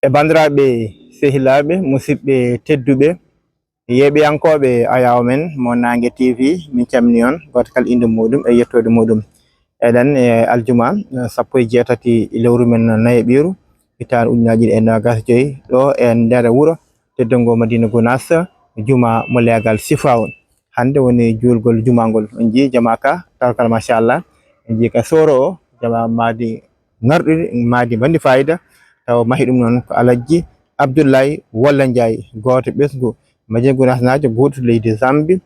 e bandiraɓe sehilaɓe musidɓe tedduɓe yeɓiyankoɓe ayaw men mo Nangue TV min calmini on goto kala inde muɗum e yettode muɗum. Eɗen e aljuma 18 lewru men Nayaɓiru hitande ujunaje ɗiɗi e nogas e joyyi ɗo e nder wuuro teddungo Madina Gounass juma mo legal Sifawol. Hande woni julgol jumagol on jii jamaka tawakkal machallah en jii ka soro o jama madi ngarɗuɗi madi bandi fayida taw mahi ɗum noon ko Alhaji Abdoulaye Walla Ndiaye goto ɓesgu Madina Gounass najo goto leydi Zambie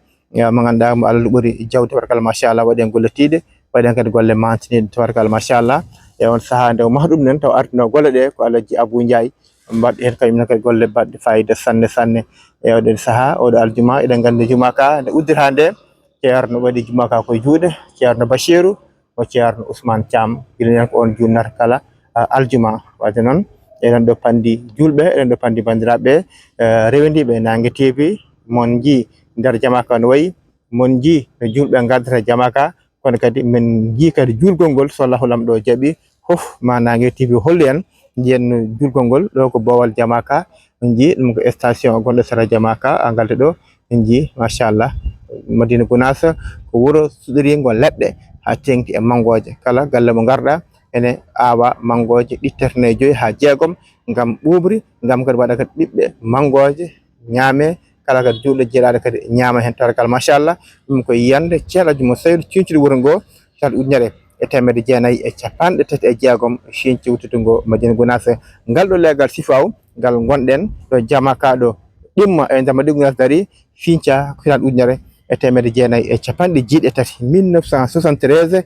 mo ganduɗa mo Allah ɓuuri jawdi tabarakalla machallah waɗen golletiɗe waɗen kadi golle mantiniɗe tabarakalla machallah e on saaha nde o maha ɗum nen taw ardino golle ɗe ko Alhaji Abou Ndiaye mbaɗɗi hen kañum kadi golle baɗɗe fayida sanne sanne e oɗon saaha oɗo aljuma eɗen gandi jumaka nde uddirha nde ceerno waɗi jumaka koye juuɗe ceerno Bachirou o ceerno Ousmane Thiam guila ko on junnata kala aljuma wadde noon eɗen ɗo pandi julɓe eɗen ɗo pandi bandiraɓe rewendiɓe Nangue TV mon jii nder jamaka no wayi mon jii no julɓe gardata jamaka kono kadi min jii kadi julgol ngol so Allahu lamɗo jaaɓi foof ma Nangue TV hollu en jiyen julgol ngol ɗo ko Bowal jamaka en jii ɗum ko station gonɗo sera jamaka galde ɗo en jii machallah Madina Gounass ko wuuro suɗorigo leɗɗe ha tengti e mangoje kala galle mo garɗa ene awa mangoje ɗitterne joyyi ha jeegom gam ɓuɓri gam kadi waɗa kadi ɓiɓɓe mangoje ñaame kala kadi julɗo jeeɗaɗo kadi ñaama hen tabarakalla machallah ɗum ko yiyande ceerno mo Saydou cincuɗo wuuro ngo cal ujunere e 1930 cinci wuttude ngo Madina Gounass ngal ɗo legal Sifaw ngal gonɗen ɗo jamaka ɗo ɗimma e nder Madina Gounass daari finca hitan ujunere e 1930 1973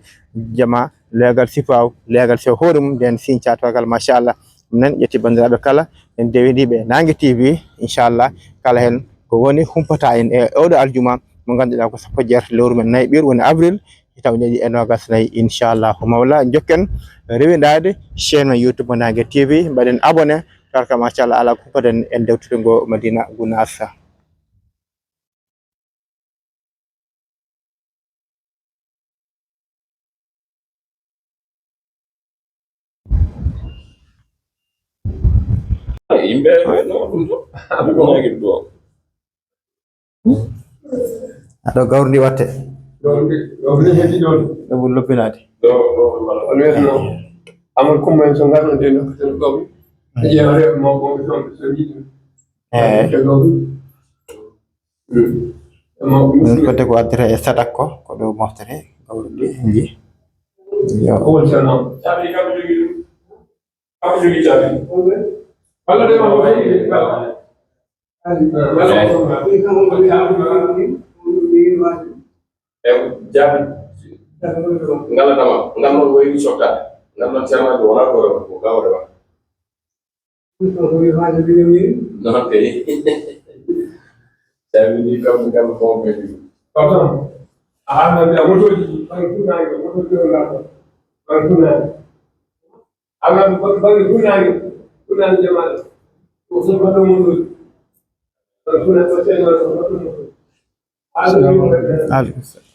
jama legal Sifaw legal sewo hoore mum nden finca tabarakalla machallah ɗum nen ƴetti bandiraɓe kala en dewiniɓe Nangue TV inchallah kala hen ko woni humpata en e oɗo aljuma mo ganduɗa ko 1 lewru men Nayaɓiru woni avril hitawñaɗi e nogas nayyi inchallahu mawla jokken rewidade chaine men YouTube mo Nangue TV mbaɗen abonné tabarakalla machallah ala ko humpaten e dewtude ngo Madina Gounass. Yimɓe no ɗum to aɓe gonaki ɗum aɗo gawrdi watte gawri heddi ɗon ɗo ɓuri lobbinade ɗo on wiyatno Amadou Coumba en so garno de nokkaten gawri ƴeewa rewɓe mawɓe toon so yiiɗi e gawri fodde ko addata e sadak ko ko ɗo moftere gawri ndi jii yo kowoni ceerno caabi kam jogui ɗum kam jogui caabi walla de ma jaabi ngalatama ngal noon woyni cottade ngal noon ceernajo wona ko gawre wa non kay jaabi ndi kam ko ɓeydi pardon a haalnande a motoji bange funnaange motoji o laato bange funnaange alnande bange funnaange jamaɗo ko so baɗɗo motoji bange funnaange o ceernaɗo baɗɗo motoji aleykum salam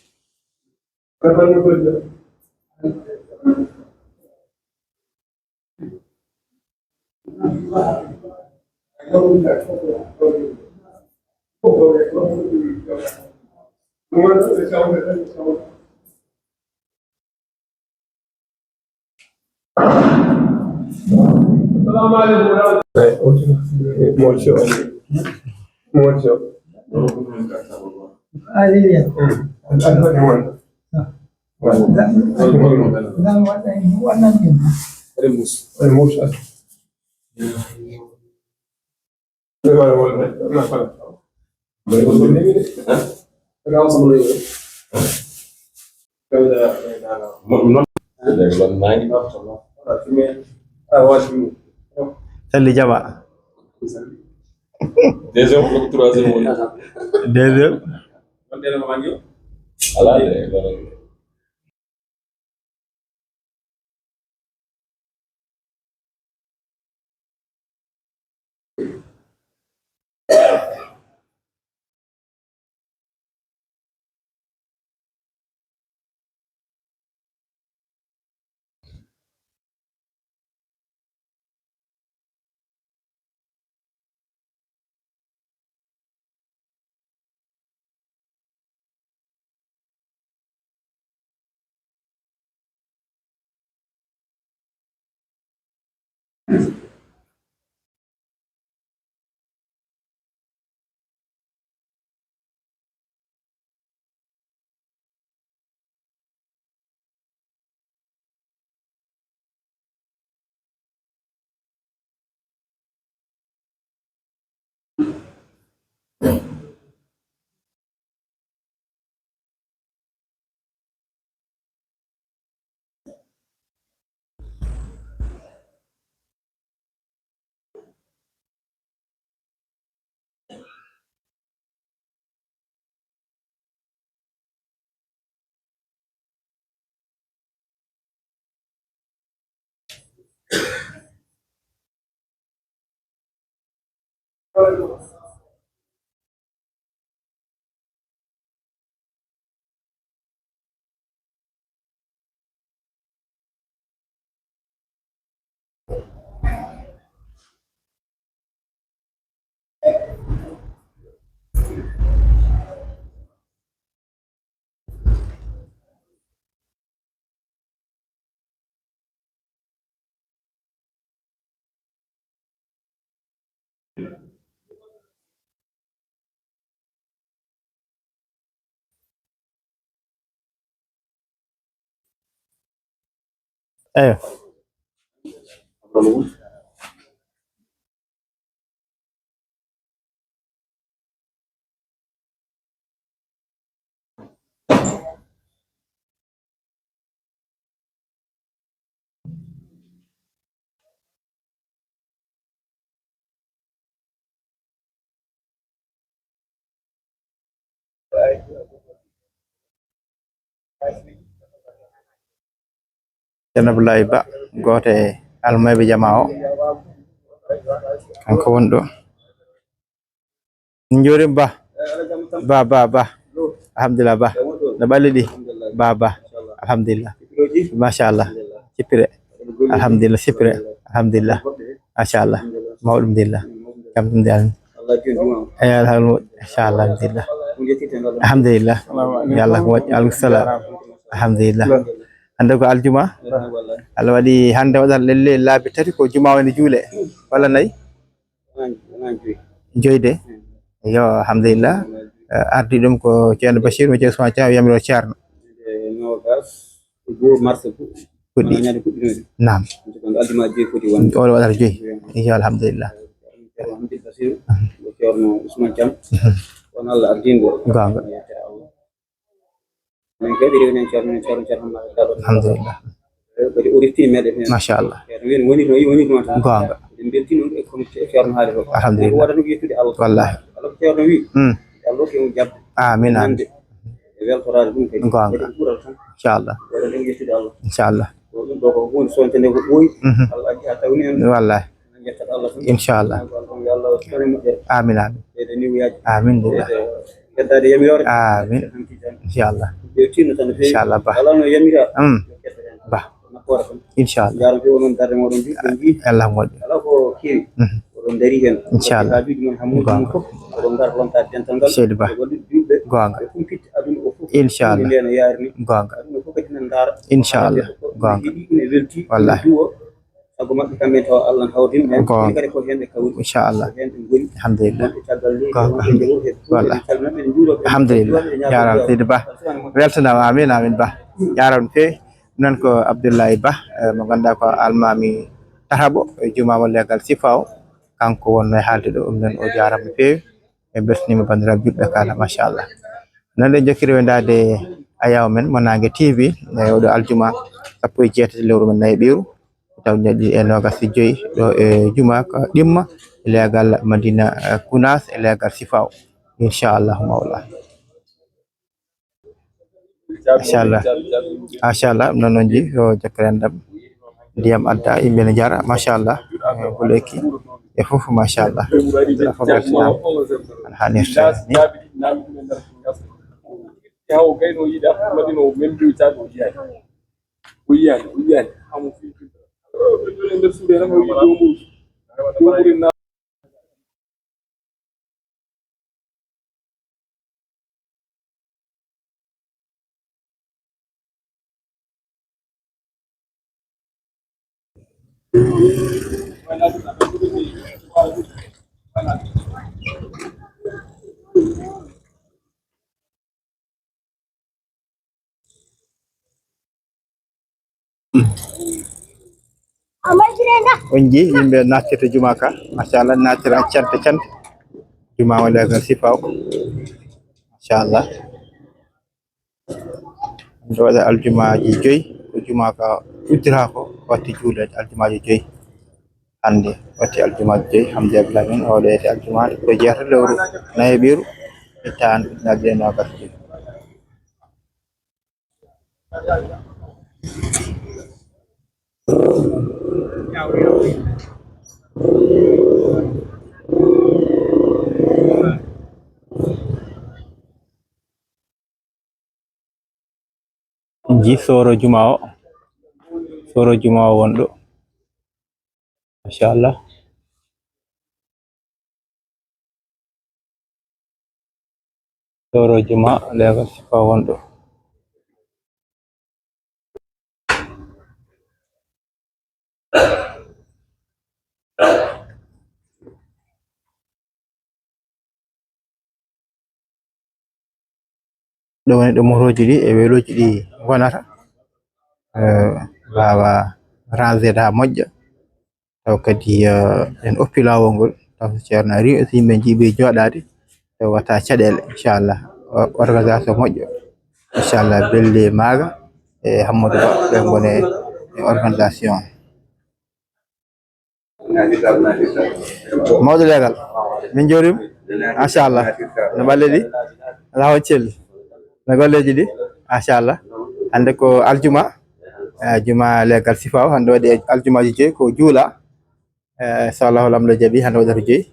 salli jama deuxième ou troisième deuxième ala ايوه ceerno Abdoulaye Ba goto e almayɓe jama o kanko woni ɗo min jorima ba alhamdulillah ba no ɓalli ɗi ba alhamdulillah machallah sippire alhamdulillah sippire alhamdulillah machallah mawɗum dillah kam ɗum de eyi alhamdulillah inchallah alhamdulillah alhamdulillah yo Allah ko moƴƴi aleykum salam alhamdulillah hande ko aljuma Allah waɗi hande waɗata lelle laabi tati ko juma woni juule walla nayyi joyde yo alhamdulillah ardi ɗum ko ceerno Bachir mo Ousmane Thiam yamiro ceerno fuɗɗi nam oɗo waɗata joyi yo alhamdulillah gonga alhamdulillah machallah gonga alhamdulillah wallahi amin amin gonga inchallah inchallah wallahi inchallah amin amin amin billah amin inchallah inchallah ba ba inchallah Allah moƴƴo inchallah gonga seydi ba gonga inchallah gonga inchallah gonga wallahi gonga inchallah alhamdulillah gonga wallahi alhamdulillah yaram seydi ba weltanama amin amin ba yaram fe non ko Abdoulaye Ba mo ganduɗa ko almami tahabo e jumama legal sifa o kanko wonno e haalde ɗo ɗum noon o jarama no fewi e beltanima bandiraɓe julɓe kala machallah non ɗe jokkiri wendade ayaw men mo Nangue TV e oɗo aljuma 17 lewru men nayyi ɓiru taw ñaɗɗi e nogas e joyyi ɗo e juma ko ɗimma e legal Madina Kounas e legal sifa o inchallahu mawla machallah machallah non noon ji yo jokkere enɗam ndiyam adda yimɓe ne jara machallah boleki e foof machallah fof weltanama ana hannirta ni yawo gayno yiɗa madino membiwtaɗo yiyani amo fi nder suude tan o yiɗo onji yimɓe nattirta juma ka machallah nattira cante cante juma o legal sifaw machallah ndo waɗa aljumaji 5 ko juma ka uddira ko watti juulede aljumaji 5 hande watti aljumaji 5 hamdi ablamin o leyde aljumaji ko jeeta lewru nayeɓiru tan nagde nogas ji soro juma o wonɗo machallah soro juma legal sifa wonɗo ɗo woni ɗo moroji ɗi e weloji ɗi gonata wawa rangede ha moƴƴa taw kadi en oppi lawol ngol taw ceerno ari aussi yimɓe jiiɓi joɗade taw wata caɗele inchallah organisation moƴƴo inchallah belli maga e Hammadou Ba ɓe gone e organisation mawɗo legal min jorima machallah no balle ɗi ala hon celli no golleji ɗi machallah hande ko aljuma juma legal sifaw hande waɗi aljumaji 5 ko juula so Allahu lamɗo jaaɓi hande waɗata 5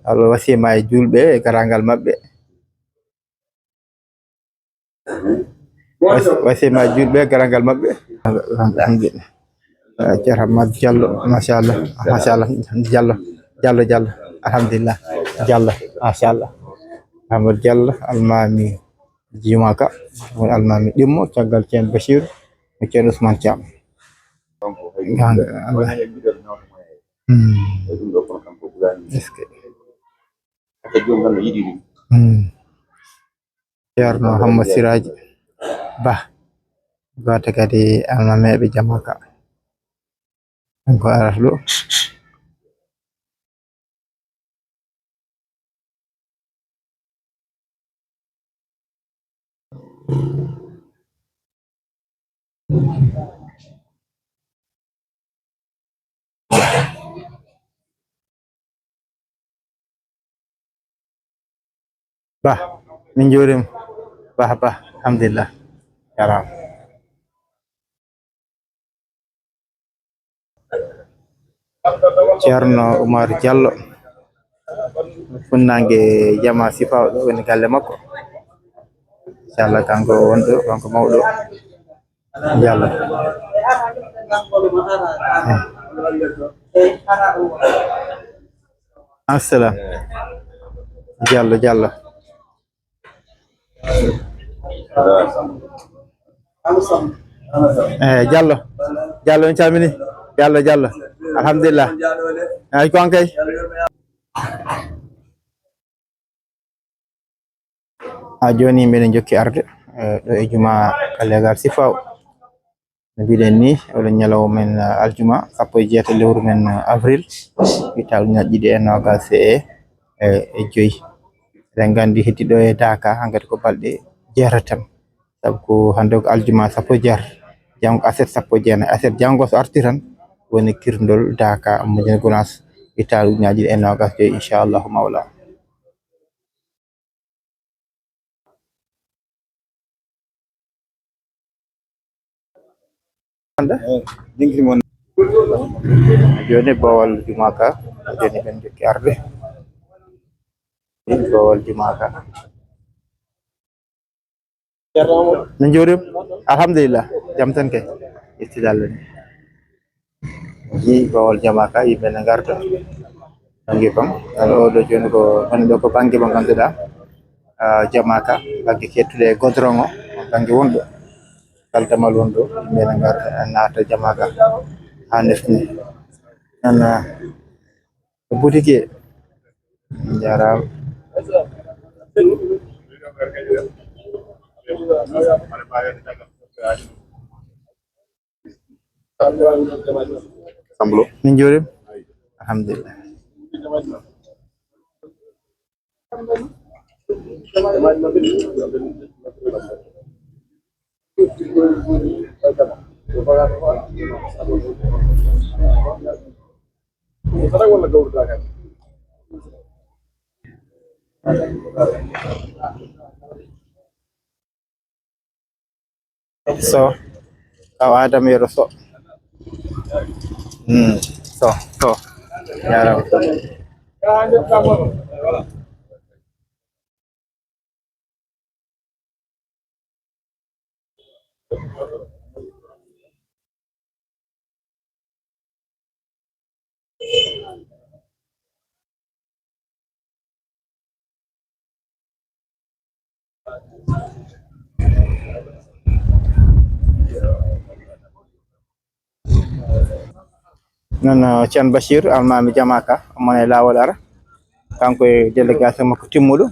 Allah wasima e julɓe e garagal mabɓe wasima e julɓe garagal mabɓe alhamdulillah ceerno Hamad Diallo machallah Diallo alhamdulillah Diallo machallah Hamad Diallo almami juma ka woni almami ɗimmo caggal ceerno Bachir e ceerno Ousmane Thiam ceerno Hamad Siraji Ba goto kadi almameɓe jamaka ko arata ɗo Ba min jorima Ba alhamdulillah jarama ceerno Oumar Diallo funnangue jama sifaw ɗo woni galle makko inchallah kanko wonɗo kanko mawɗo Diallo assalam Diallo Diallo on calmini Diallo alhamdulillah ay kon kay joni mbiɗen jokki arde ɗo e juma legal sifaw no mbiɗen ni oɗon ñalawma men aljuma 16 lewru men avril wital ñaƴƴiɗi e nogas e 5 eɗen gandi heddiɗo e Daka hankkadi ko balɗe 6 tan saabu ko hande ko aljuma 16 janggo aset 19 aset janggo so arti tan woni kirndol Daka Madina Gounass wital ñaƴƴiɗi e nogas 5 inchallahu mawla joni bowal jumaka joni ben jokki arde bowal jumaka min jorim alhamdulillah jam tan kay istidalla ji bowal jamaka yimɓe ne garta bangi pam oɗo joni ko woni ɗo ko bangi mo ganduɗa jamaka bangi kettuɗe godron o bangi wonɗo kaldamal wonɗo yimɓe ne garta naata jamaka ha nefni nana boutique jarama min jurima alhamdulillah so kaw Adam yero so so jarama non Thian Bachir almami jamaka mone lawol ara kanko e délégation makko timmuɗo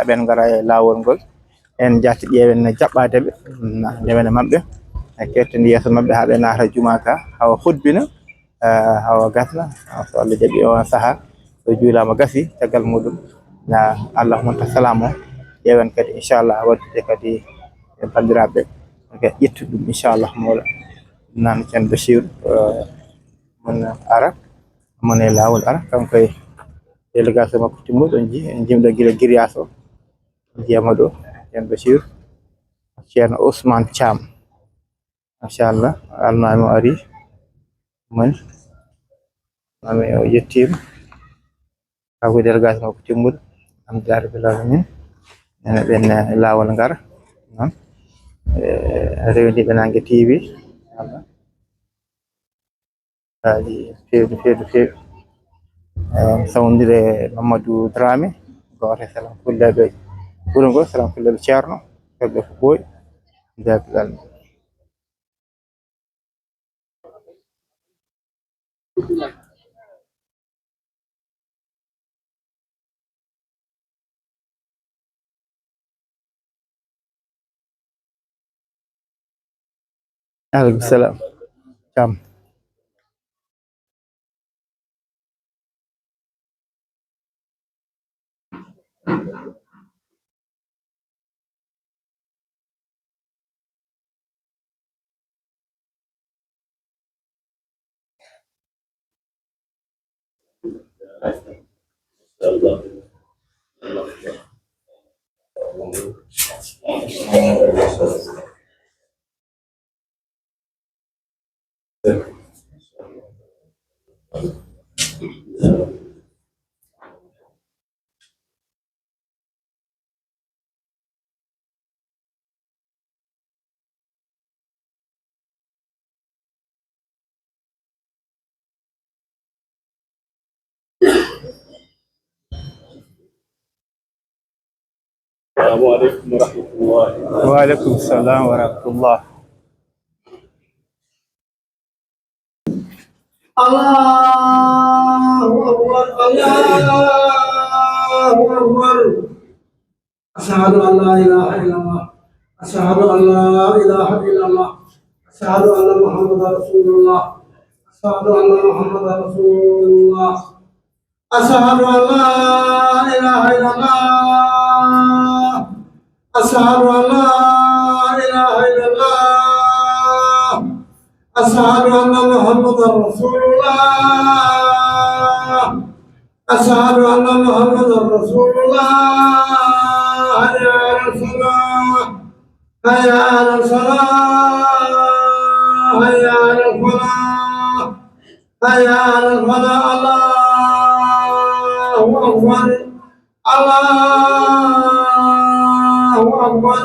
ɓen ngara e lawol ngol en jatti ƴeewen jaɓɓadeɓe ndewene mabɓe e kettani yeeso mabɓe ha ɓe naata jumaka hawa hutbina hawa gasna so Allah jaaɓi on saaha so juulama gasi caggal muɗum na Allah monta salam o ƴeewen kadi inchallah waddude kadi e bandiraɓe e ƴettude ɗum inchallah mawla nan Thian Bachir mon ara mon e lawol ara kanko e délégation makko timmuɗo on ji en jimɗo guila Guirias o jiyama ɗo Thian Bachir ceerno Ousmane Thiam machallah almami o ari mon mami o yettima kanko délégation makko timmuɗo alhamdulillah rabbil alamin ene ɓen lawol ngara non rewniɓe Nangue TV Allah haali feewi sawdire Mamadou Dramé goto e salam fulɓeɓe wuuro ngo salam fulɓeɓe ceerno kamɓe ko ɓooyi jabiɗal aleykum salam Thiam السلام عليكم ورحمة الله. وعليكم السلام ورحمة الله. الله أكبر الله أكبر. أشهد أن لا إله إلا الله. أشهد أن لا إله إلا الله. أشهد أن محمدا رسول الله. أشهد أن محمدا رسول الله. أشهد أن لا إله إلا الله. أشهد أن لا إله إلا الله. أشهد أن محمدا رسول الله. أشهد أن محمدا رسول الله. حي على الصلاة. حي على الصلاة. حي على الفلاح. حي على الفلاح. الله أكبر. الله أكبر.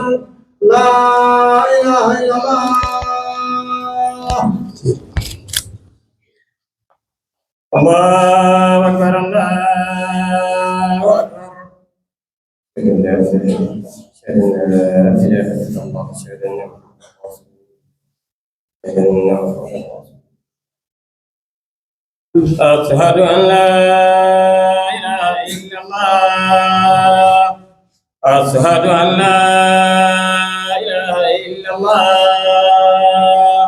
لا إله إلا الله. الله أكبر. الله أكبر. أشهد أن لا إله إلا الله. أشهد أن محمدا رسول الله. أشهد أن لا إله إلا الله أشهد أن لا إله إلا الله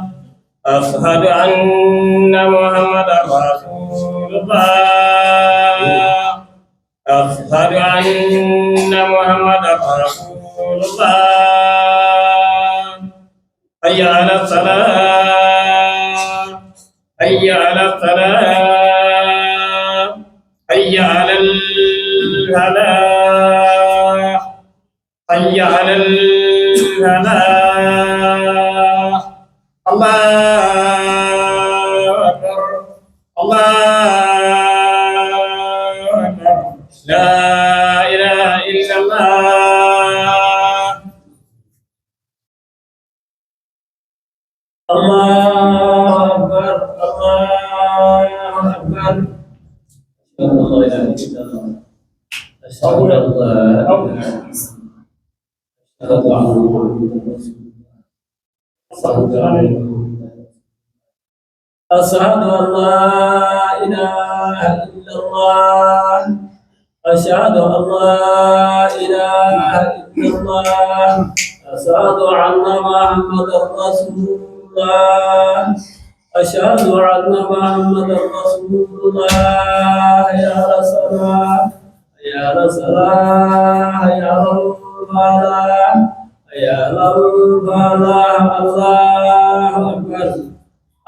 أشهد أن محمدا رسول الله أشهد أن محمدا رسول الله حي على الصلاة حي على الصلاة حي على الفلاح حي على الفلاح الله أكبر الله أكبر لا إله إلا الله الله أكبر الله أكبر أشهد أن لا إله إلا الله أشهد أن لا إله إلا الله أشهد أن محمدا رسول الله أشهد أن محمدا رسول الله يا رسول يا الصلاة يا الفلاح يا الفلاح الله أكبر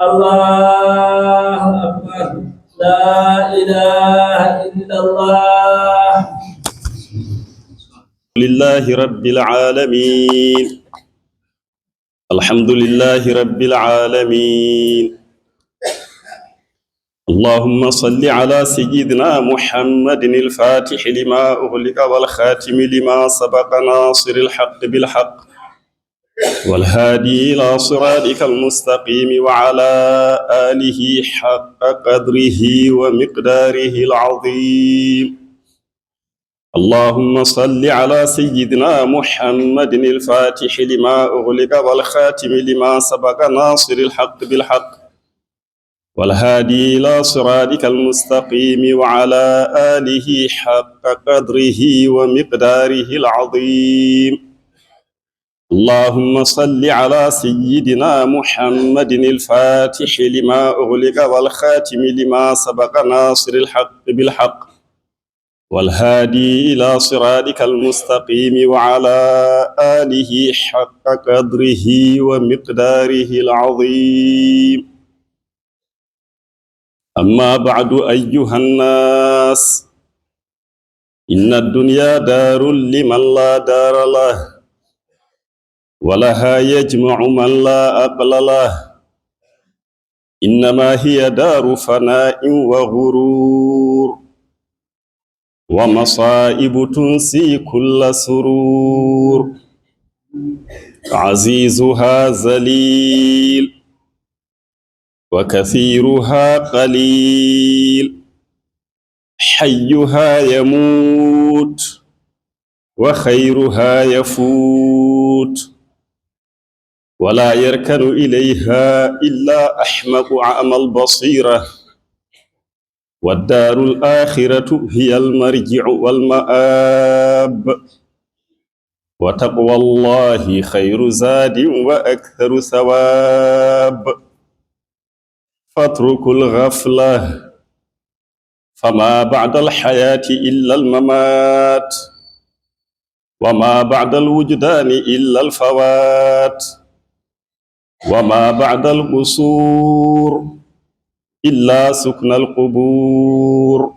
الله أكبر لا إله إلا الله لله رب العالمين الحمد لله رب العالمين اللهم صل على سيدنا محمد الفاتح لما أغلق والخاتم لما سبق ناصر الحق بالحق والهادي إلى صراطك المستقيم وعلى آله حق قدره ومقداره العظيم اللهم صل على سيدنا محمد الفاتح لما أغلق والخاتم لما سبق ناصر الحق بالحق والهادي إلى صراطك المستقيم وعلى آله حق قدره ومقداره العظيم اللهم صل على سيدنا محمد الفاتح لما أغلق والخاتم لما سبق ناصر الحق بالحق والهادي إلى صراطك المستقيم وعلى آله حق قدره ومقداره العظيم أما بعد أيها الناس إن الدنيا دار لمن لا دار له ولها يجمع من لا أقل له إنما هي دار فناء وغرور ومصائب تنسي كل سرور عزيزها ذليل وكثيرها قليل حيها يموت وخيرها يفوت ولا يركن إليها إلا أحمق أعمى البصيرة والدار الآخرة هي المرجع والمآب وتقوى الله خير زاد وأكثر ثواب فاتركوا الغفلة فما بعد الحياة إلا الممات وما بعد الوجدان إلا الفوات وما بعد القصور إلا سكن القبور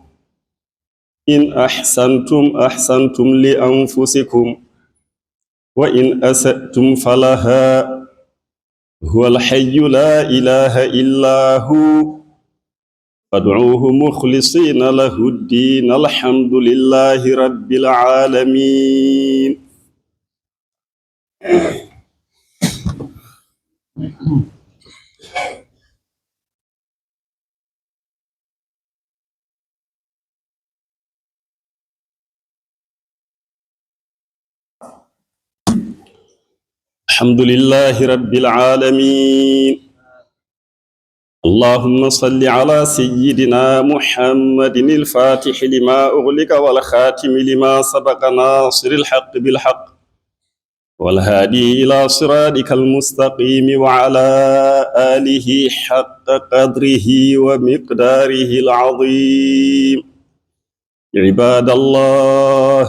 إن أحسنتم أحسنتم لأنفسكم وإن أسأتم فلها هو الحي لا إله إلا هو فادعوه مخلصين له الدين الحمد لله رب العالمين الحمد لله رب العالمين اللهم صل على سيدنا محمد الفاتح لما أغلق والخاتم لما سبق ناصر الحق بالحق والهادي إلى صراطك المستقيم وعلى آله حق قدره ومقداره العظيم. عباد الله،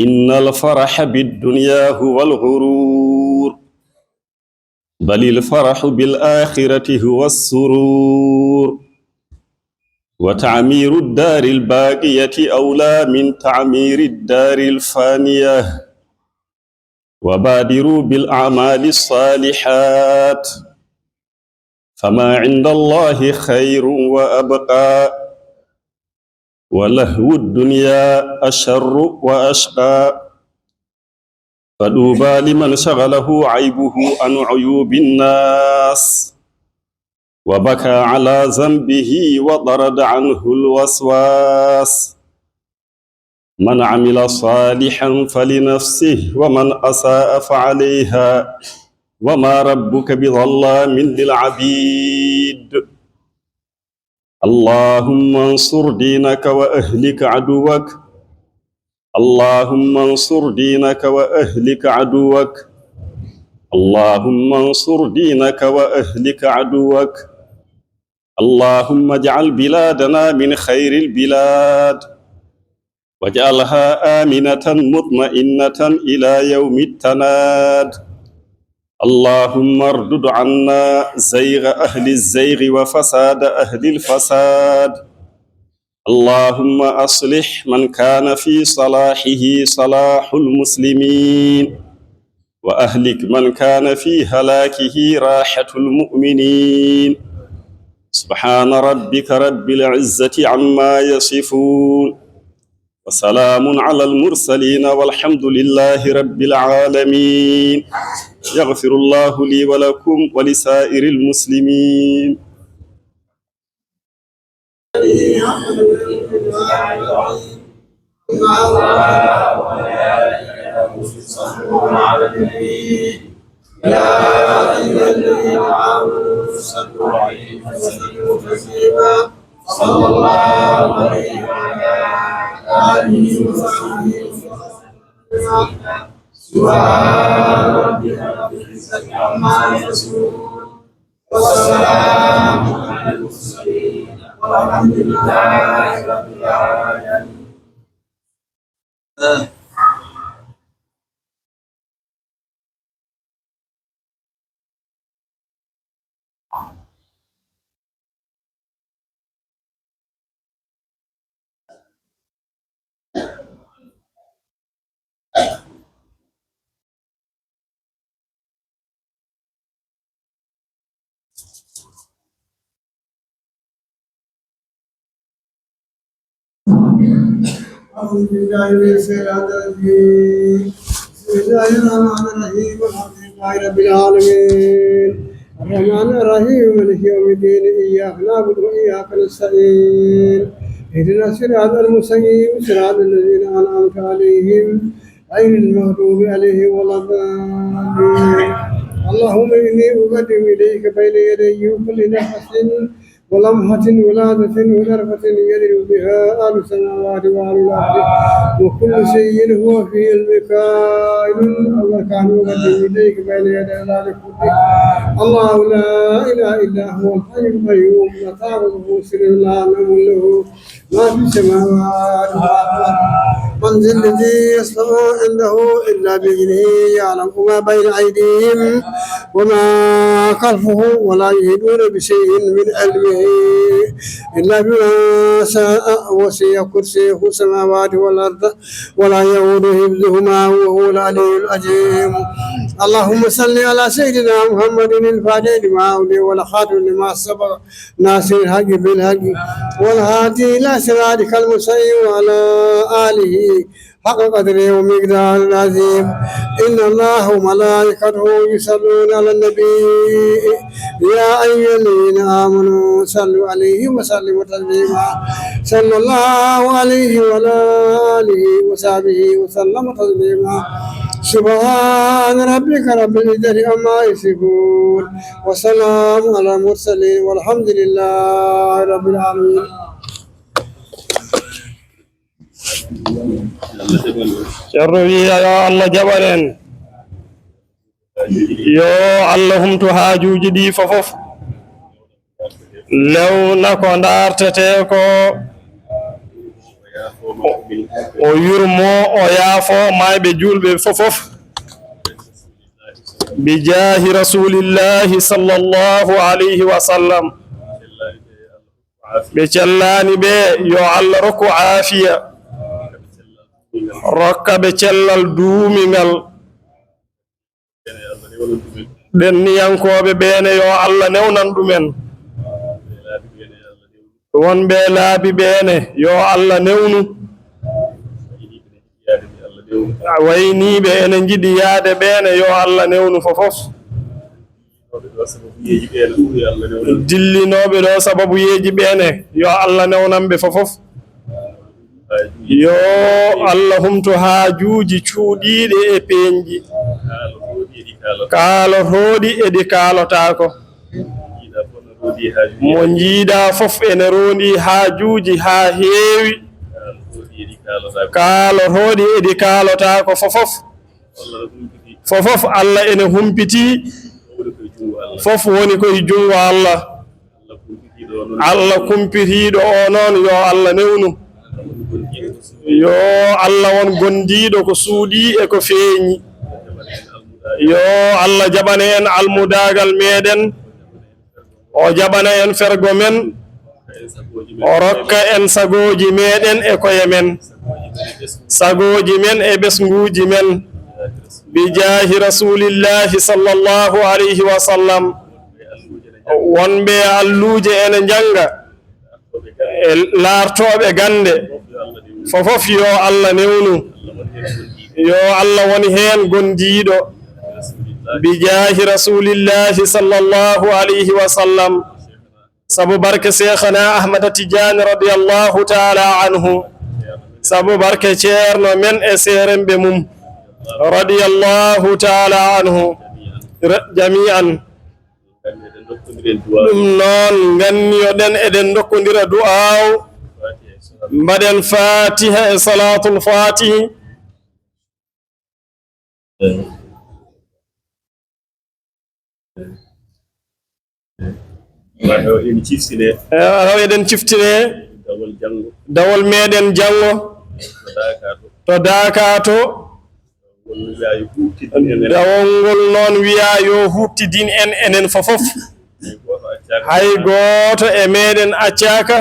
إن الفرح بالدنيا هو الغرور، بل الفرح بالآخرة هو السرور، وتعمير الدار الباقية أولى من تعمير الدار الفانية. وبادروا بالأعمال الصالحات، فما عند الله خير وأبقى، ولهو الدنيا أشر وأشقى. فطوبى لمن شغله عيبه عن عيوب الناس، وبكى على ذنبه وطرد عنه الوسواس. من عمل صالحا فلنفسه ومن أساء فعليها، وما ربك بظلام للعبيد. اللهم انصر دينك وأهلك عدوك، اللهم انصر دينك وأهلك عدوك، اللهم انصر دينك وأهلك عدوك. اللهم اجعل بلادنا من خير البلاد، واجعلها آمنة مطمئنة إلى يوم التناد. اللهم اردد عنا زيغ أهل الزيغ وفساد أهل الفساد. اللهم أصلح من كان في صلاحه صلاح المسلمين، وأهلك من كان في هلاكه راحة المؤمنين. سبحان ربك رب العزة عما يصفون، وسلام على المرسلين، والحمد لله رب العالمين. يغفر الله لي ولكم ولسائر المسلمين. على النبي يا أيها الذين آمنوا صلوا عليه وسلموا تسليما. صلى الله عليه وعلى آله وصحبه وسلم. سبحان ربك رب العزة عما يصفون، وسلام على المرسلين، والحمد لله رب العالمين. أعوذ بالله من الشيطان الرجيم. بسم الله الرحمن الرحيم. الحمد لله رب العالمين، الرحمن الرحيم، مالك يوم الدين. إياك نعبد وإياك نستعين. اهدنا الصراط المستقيم، صراط الذين أنعمت عليهم غير المغضوب عليهم ولا الضالين. اللهم إني أقدم إليك بين يدي كل نفس ولمحة ولادة وذرفة يدعو بها أهل السماوات وأهل الأرض، وكل شيء هو في علمك كان يقدم إليك بين يدي ذلك كله. الله لا إله إلا هو الحي القيوم، لا تأخذه سنة ولا نوم، له ما في السماوات والأرض. من ذا الذي يشفع عنده إلا بإذنه، يعلم ما بين أيديهم وما خلفهم، ولا يحيطون بشيء من علمه إلا بما شاء. وسع كرسيه السماوات والأرض ولا يؤوده حفظهما وهو العلي العظيم. اللهم صل على سيدنا محمد الفاتح لما أغلق والخاتم لما سبق ناصر الحق بالحق والهادي إلى صراطك المستقيم وعلى آله حق قدره ومقدار العظيم. إن الله وملائكته يصلون على النبي يا أيها الذين آمنوا صلوا عليه وسلموا تسليما. صلى الله عليه وعلى آله وصحبه وسلم تسليما. سبحان ربك رب العزة عما يصفون وسلام على المرسلين والحمد لله رب العالمين. شربي يا الله جبرين يا الله هم تهاجو جدي ففف لو نكون دارتتكو o yurmo o yaafo mayɓe julɓe fofof bi jahi rasulillahi sallallahu alayhi wa sallam ɓe cellani ɓe yo Allah rokku aafiya rokka ɓe cellal duumingal ɗenniyankoɓe ɓeene yo Allah newnan ɗumen wonɓe laabi ɓeene yo Allah newnu wayniɓe ene jiɗi yaade ɓeene yo Allah newnu fofof dillinoɓe ɗo sababu yeeji ɓeene yo Allah newnanɓe fofof yo Allah humto haajuuji cuuɗiiɗe e peeñji kaalotoɗi eɗi kaalotako mo jiiɗa fof ene rondi haajuuji haa heewi kaalotoɗi eɗi kaalotako fofof fofof Allah ene humpiti fof woni koye jungo Allah Allah kumpitiɗo o noon yo Allah newnu yo Allah won gondiɗo ko suuɗi e ko feeñi yo Allah jaɓana en almudagal meɗen o jaɓana en fergo men o rokka en sagoji meɗen e koye men sagoji men e ɓesguji men bi jahi rasulillahi sallallahu alayhi wa sallam wonɓe alluje ene janga e laartoɓe gande fofof yo Allah newnu yo Allah woni hen gondiɗo bi jahi rasulillahi sallallahu alayhi wa sallam sabu barke cheikhana ahmada tidiane radiallahu taala anhu sabu barke ceerno men e seeremɓe mum radiallahu taala anhu jami'an ɗum noon ganniyoɗen eɗen dokkodira du'aw mbaɗen fatiha e salatul fatihi eɗen ciftine dawol meɗen jango to dakato dawol ngol noon wiya yo huɓtidin en enen fofof hay goto e meɗen accaka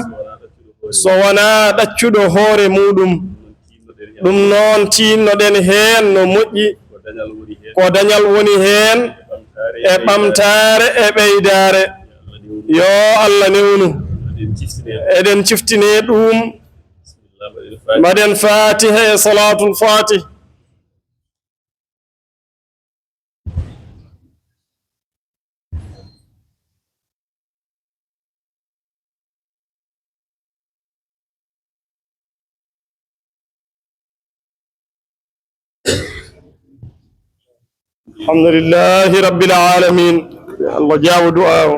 so wona ɗaccuɗo hoore muɗum ɗum noon tinnoɗen hen no moƴƴi ko dañal woni hen e ɓamtare e ɓeydare yo Allah newnu eɗen ciftine ɗum mbaɗen fatiha e salatul fatih alhamdulillahi rabbil alamin Allah jaawo du'a o